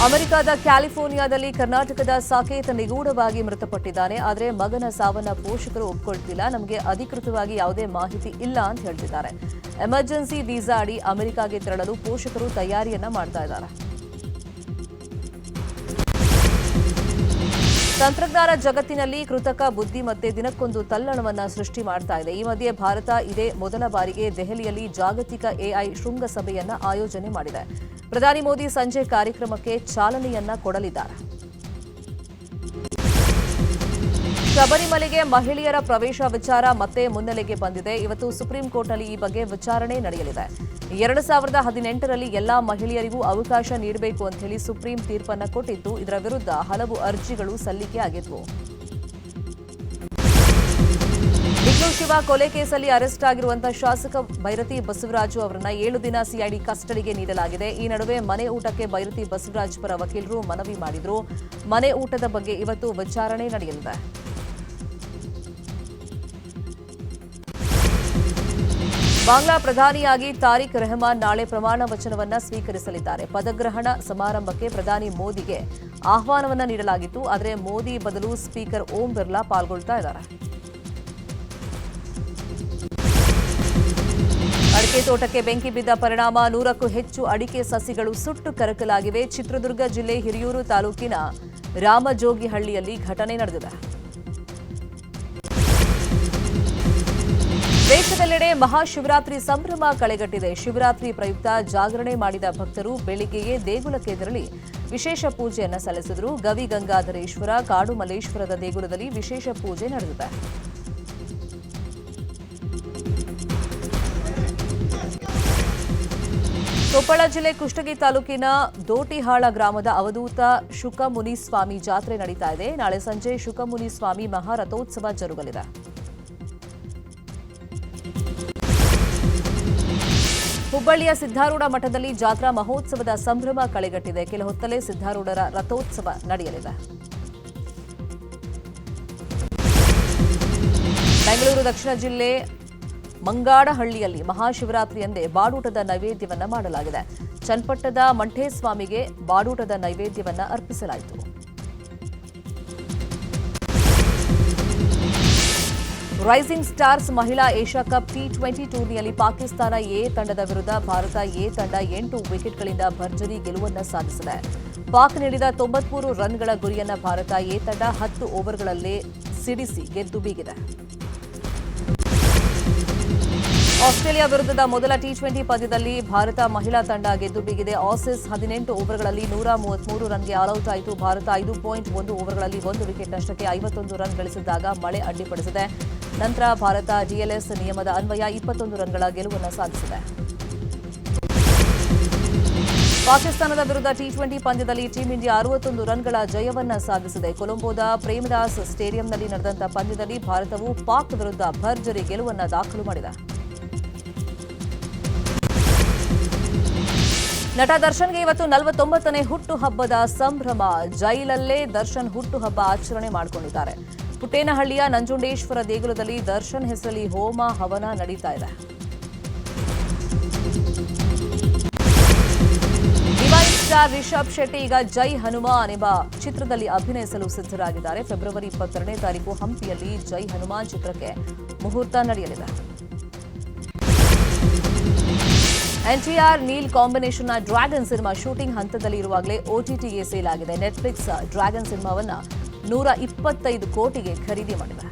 ಅಮೆರಿಕದ ಕ್ಯಾಲಿಫೋರ್ನಿಯಾದಲ್ಲಿ ಕರ್ನಾಟಕದ ಸಾಕೇತ್ ನಿಗೂಢವಾಗಿ ಮೃತಪಟ್ಟಿದ್ದಾನೆ. ಆದರೆ ಮಗನ ಸಾವನ್ನ ಪೋಷಕರು ಒಪ್ಪಿಕೊಳ್ತಿಲ್ಲ. ನಮಗೆ ಅಧಿಕೃತವಾಗಿ ಯಾವುದೇ ಮಾಹಿತಿ ಇಲ್ಲ ಅಂತ ಹೇಳ್ತಿದ್ದಾರೆ. ಎಮರ್ಜೆನ್ಸಿ ವೀಸಾ ಅಡಿ ಅಮೆರಿಕಾಗೆ ತೆರಳಲು ಪೋಷಕರು ತಯಾರಿಯನ್ನ ಮಾಡ್ತಾ ಇದ್ದಾರೆ. ತಂತ್ರಜ್ಞಾನ ಜಗತ್ತಿನಲ್ಲಿ ಕೃತಕ ಬುದ್ಧಿಮತ್ತೆ ದಿನಕ್ಕೊಂದು ತಲ್ಲಣವನ್ನ ಸೃಷ್ಟಿ ಮಾಡ್ತಾ ಇದೆ. ಈ ಮಧ್ಯೆ ಭಾರತ ಇದೇ ಮೊದಲ ಬಾರಿಗೆ ದೆಹಲಿಯಲ್ಲಿ ಜಾಗತಿಕ ಎಐ ಶೃಂಗಸಭೆಯನ್ನ ಆಯೋಜನೆ ಮಾಡಿದೆ. ಪ್ರಧಾನಿ ಮೋದಿ ಸಂಜೆ ಕಾರ್ಯಕ್ರಮಕ್ಕೆ ಚಾಲನೆಯನ್ನ ಕೊಡಲಿದ್ದಾರೆ. ಶಬರಿಮಲೆಗೆ ಮಹಿಳೆಯರ ಪ್ರವೇಶ ವಿಚಾರ ಮತ್ತೆ ಮುನ್ನೆಲೆಗೆ ಬಂದಿದೆ. ಇವತ್ತು ಸುಪ್ರೀಂ ಕೋರ್ಟ್ನಲ್ಲಿ ಈ ಬಗ್ಗೆ ವಿಚಾರಣೆ ನಡೆಯಲಿದೆ. 2018ರಲ್ಲಿ ಎಲ್ಲಾ ಮಹಿಳೆಯರಿಗೂ ಅವಕಾಶ ನೀಡಬೇಕು ಅಂತ ಹೇಳಿ ಸುಪ್ರೀಂ ತೀರ್ಪನ್ನು ಕೊಟ್ಟಿದ್ದು, ಇದರ ವಿರುದ್ಧ ಹಲವು ಅರ್ಜಿಗಳು ಸಲ್ಲಿಕೆಯಾಗಿದ್ವು. ಬಿಕ್ಲು ಶಿವ ಕೊಲೆ ಕೇಸಲ್ಲಿ ಅರೆಸ್ಟ್ ಆಗಿರುವಂತಹ ಶಾಸಕ ಬೈರತಿ ಬಸವರಾಜು ಅವರನ್ನ 7 ದಿನ ಸಿಐಡಿ ಕಸ್ಟಡಿಗೆ ನೀಡಲಾಗಿದೆ. ಈ ನಡುವೆ ಮನೆ ಊಟಕ್ಕೆ ಬೈರತಿ ಬಸವರಾಜ್ ಪರ ವಕೀಲರು ಮನವಿ ಮಾಡಿದ್ರು. ಮನೆ ಊಟದ ಬಗ್ಗೆ ಇವತ್ತು ವಿಚಾರಣೆ ನಡೆಯಲಿದೆ. ಬಾಂಗ್ಲಾ ಪ್ರಧಾನಿಯಾಗಿ ತಾರಿಕ್ ರೆಹಮಾನ್ ನಾಳೆ ಪ್ರಮಾಣ ವಚನವನ್ನ ಸ್ವೀಕರಿಸಲಿದ್ದಾರೆ. ಪದಗ್ರಹಣ ಸಮಾರಂಭಕ್ಕೆ ಪ್ರಧಾನಿ ಮೋದಿಗೆ ಆಹ್ವಾನವನ್ನ ನೀಡಲಾಗಿತ್ತು. ಆದರೆ ಮೋದಿ ಬದಲು ಸ್ಪೀಕರ್ ಓಂ ಬಿರ್ಲಾ ಪಾಲ್ಗೊಳ್ತಾ ಇದ್ದಾರೆ. ಅಡಿಕೆ ತೋಟಕ್ಕೆ ಬೆಂಕಿ ಬಿದ್ದ ಪರಿಣಾಮ 100ಕ್ಕೂ ಹೆಚ್ಚು ಅಡಿಕೆ ಸಸಿಗಳು ಸುಟ್ಟು ಕರಕಲಾಗಿವೆ. ಚಿತ್ರದುರ್ಗ ಜಿಲ್ಲೆ ಹಿರಿಯೂರು ತಾಲೂಕಿನ ರಾಮಜೋಗಿಹಳ್ಳಿಯಲ್ಲಿ ಘಟನೆ ನಡೆದಿದೆ. ದೇಶದೆಲ್ಲೆಡೆ ಮಹಾಶಿವರಾತ್ರಿ ಸಂಭ್ರಮ ಕಳೆಗಟ್ಟಿದೆ. ಶಿವರಾತ್ರಿ ಪ್ರಯುಕ್ತ ಜಾಗರಣೆ ಮಾಡಿದ ಭಕ್ತರು ಬೆಳಿಗ್ಗೆಯೇ ದೇಗುಲಕ್ಕೆ ತೆರಳಿ ವಿಶೇಷ ಪೂಜೆಯನ್ನ ಸಲ್ಲಿಸಿದರು. ಗವಿ ಗಂಗಾಧರೇಶ್ವರ, ಕಾಡು ಮಲ್ಲೇಶ್ವರದ ದೇಗುಲದಲ್ಲಿ ವಿಶೇಷ ಪೂಜೆ ನಡೆದಿದೆ. ಕೊಪ್ಪಳ ಜಿಲ್ಲೆ ಕುಷ್ಟಗಿ ತಾಲೂಕಿನ ದೋಟಿಹಾಳ ಗ್ರಾಮದ ಅವಧೂತ ಶುಕಮುನಿಸ್ವಾಮಿ ಜಾತ್ರೆ ನಡೀತಾ ಇದೆ. ನಾಳೆ ಸಂಜೆ ಶುಕಮುನಿಸ್ವಾಮಿ ಮಹಾರಥೋತ್ಸವ ಜರುಗಲಿದೆ. ಹುಬ್ಬಳ್ಳಿಯ ಸಿದ್ದಾರೂಢ ಮಠದಲ್ಲಿ ಜಾತ್ರಾ ಮಹೋತ್ಸವದ ಸಂಭ್ರಮ ಕಳೆಗಟ್ಟಿದೆ. ಕೆಲ ಹೊತ್ತಲೇ ಸಿದ್ದಾರೂಢರ ರಥೋತ್ಸವ ನಡೆಯಲಿದೆ. ಬೆಂಗಳೂರು ದಕ್ಷಿಣ ಜಿಲ್ಲೆ ಮಂಗಾಡಹಳ್ಳಿಯಲ್ಲಿ ಮಹಾಶಿವರಾತ್ರಿಯಂದೇ ಬಾಡೂಟದ ನೈವೇದ್ಯವನ್ನ ಮಾಡಲಾಗಿದೆ. ಚನ್ನಪಟ್ಟದ ಮಂಠೇಸ್ವಾಮಿಗೆ ಬಾಡೂಟದ ನೈವೇದ್ಯವನ್ನ ಅರ್ಪಿಸಲಾಯಿತು. ರೈಸಿಂಗ್ ಸ್ಟಾರ್ಸ್ ಮಹಿಳಾ ಏಷ್ಯಾ ಕಪ್ ಟಿ20 ಟೂರ್ನಿಯಲ್ಲಿ ಪಾಕಿಸ್ತಾನ ಎ ತಂಡದ ವಿರುದ್ಧ ಭಾರತ ಎ ತಂಡ 8 ವಿಕೆಟ್ಗಳಿಂದ ಭರ್ಜರಿ ಗೆಲುವನ್ನು ಸಾಧಿಸಿದೆ. ಪಾಕ್ ನೀಡಿದ 93 ರನ್ಗಳ ಗುರಿಯನ್ನ ಭಾರತ ಎ ತಂಡ 10 ಓವರ್ಗಳಲ್ಲೇ ಸಿಡಿಸಿ ಗೆದ್ದು ಬೀಗಿದೆ. ಆಸ್ಟ್ರೇಲಿಯಾ ವಿರುದ್ಧದ ಮೊದಲ ಟಿ20 ಪಂದ್ಯದಲ್ಲಿ ಭಾರತ ಮಹಿಳಾ ತಂಡ ಗೆದ್ದು ಬೀಗಿದೆ. ಆಸೀಸ್ 18 ಓವರ್ಗಳಲ್ಲಿ 133 ರನ್ಗೆ ಆಲ್ಔಟ್ ಆಯಿತು. ಭಾರತ 5.1 ಓವರ್ಗಳಲ್ಲಿ 1 ವಿಕೆಟ್ ನಷ್ಟಕ್ಕೆ 51 ರನ್ ಗಳಿಸಿದ್ದಾಗ ಮಳೆ ಅಡ್ಡಿಪಡಿಸಿದೆ. ನಂತರ ಭಾರತ ಡಿಎಲ್ಎಸ್ ನಿಯಮದ ಅನ್ವಯ 21 ರನ್ಗಳ ಗೆಲುವನ್ನು ಸಾಧಿಸಿದೆ. ಪಾಕಿಸ್ತಾನದ ವಿರುದ್ಧ ಟಿ20 ಪಂದ್ಯದಲ್ಲಿ ಟೀಂ ಇಂಡಿಯಾ 61 ರನ್ಗಳ ಜಯವನ್ನ ಸಾಧಿಸಿದೆ. ಕೊಲಂಬೋದ ಪ್ರೇಮದಾಸ್ ಸ್ಟೇಡಿಯಂನಲ್ಲಿ ನಡೆದಂತಹ ಪಂದ್ಯದಲ್ಲಿ ಭಾರತವು ಪಾಕ್ ವಿರುದ್ಧ ಭರ್ಜರಿ ಗೆಲುವನ್ನು ದಾಖಲು ಮಾಡಿದೆ. ನಟ ದರ್ಶನ್ಗೆ ಇವತ್ತು 49ನೇ ಹುಟ್ಟುಹಬ್ಬದ ಸಂಭ್ರಮ. ಜೈಲಲ್ಲೇ ದರ್ಶನ್ ಹುಟ್ಟುಹಬ್ಬ ಆಚರಣೆ ಮಾಡಿಕೊಂಡಿದ್ದಾರೆ. ಪುಟ್ಟೇನಹಳ್ಳಿಯ ನಂಜುಂಡೇಶ್ವರ ದೇಗುಲದಲ್ಲಿ ದರ್ಶನ್ ಹೆಸರಲ್ಲಿ ಹೋಮ ಹವನ ನಡೀತಾ ಇದೆ. ಡಿವೈನ್ ಸ್ಟಾರ್ ರಿಷಬ್ ಶೆಟ್ಟಿ ಈಗ ಜೈ ಹನುಮಾನ್ ಎಂಬ ಚಿತ್ರದಲ್ಲಿ ಅಭಿನಯಿಸಲು ಸಿದ್ಧರಾಗಿದ್ದಾರೆ. ಫೆಬ್ರವರಿ 22ನೇ ತಾರೀಕು ಹಂಪಿಯಲ್ಲಿ ಜೈ ಹನುಮಾನ್ ಚಿತ್ರಕ್ಕೆ ಮುಹೂರ್ತ ನಡೆಯಲಿದೆ. ಎನ್ಟಿಆರ್ ನೀಲ್ ಕಾಂಬಿನೇಷನ್ನ ಡ್ರ್ಯಾಗನ್ ಸಿನಿಮಾ ಶೂಟಿಂಗ್ ಹಂತದಲ್ಲಿ ಇರುವಾಗಲೇ OTTಗೆ ಸೇಲ್ ಆಗಿದೆ. ನೆಟ್ಫ್ಲಿಕ್ಸ್ ಡ್ರ್ಯಾಗನ್ ಸಿನಿಮಾವನ್ನ 125 ಕೋಟಿಗೆ ಖರೀದಿ ಮಾಡಿದೆ.